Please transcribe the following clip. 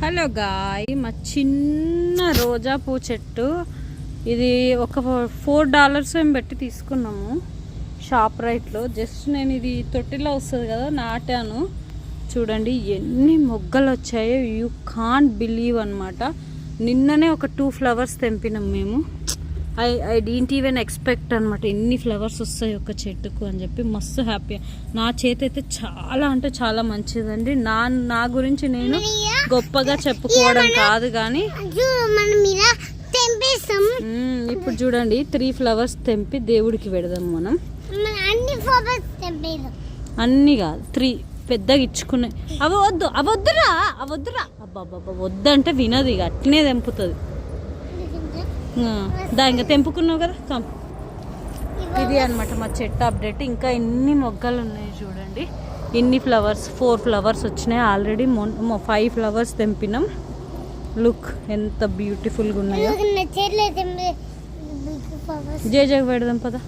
Hello guy, మా చిన్న రోజా పూ చెట్టు ఇది ఒక $4 ఏం పెట్టి తీసుకున్నాము షాప్ రైట్లో. జస్ట్ నేను ఇది తొట్టిలో వస్తుంది కదా, నాటాను. చూడండి ఎన్ని మొగ్గలు వచ్చాయో, యూ కాంట్ బిలీవ్ అనమాట. నిన్ననే ఒక 2 ఫ్లవర్స్ తెంపినాం మేము. ఐ డీంట్ ఈవెన్ ఎక్స్పెక్ట్ అనమాట ఎన్ని ఫ్లవర్స్ వస్తాయి ఒక చెట్టుకు అని చెప్పి. మస్తు హ్యాపీ. నా చేతి అయితే చాలా అంటే చాలా మంచిదండి. నా గురించి నేను గొప్పగా చెప్పుకోవడం కాదు కానీ, ఇప్పుడు చూడండి 3 ఫ్లవర్స్ తెంపి దేవుడికి పెడదాం మనం. అన్ని కాదు, 3 పెద్దగా ఇచ్చుకున్నాయి. అవి వద్దురా అబ్బా వద్దంటే వినదు, ఇక అట్నే తెంపుతుంది. ఇంకా తెంపుకున్నావు కదా. ఇది అనమాట మా చెట్టు అప్డేట్. ఇంకా ఎన్ని మొగ్గలు ఉన్నాయి చూడండి, ఎన్ని ఫ్లవర్స్. 4 ఫ్లవర్స్ వచ్చినాయి ఆల్రెడీ. 5 ఫ్లవర్స్ తెంపినాం. లుక్ ఎంత బ్యూటిఫుల్గా ఉన్నాయో. జేజకు పెడదాం పదా.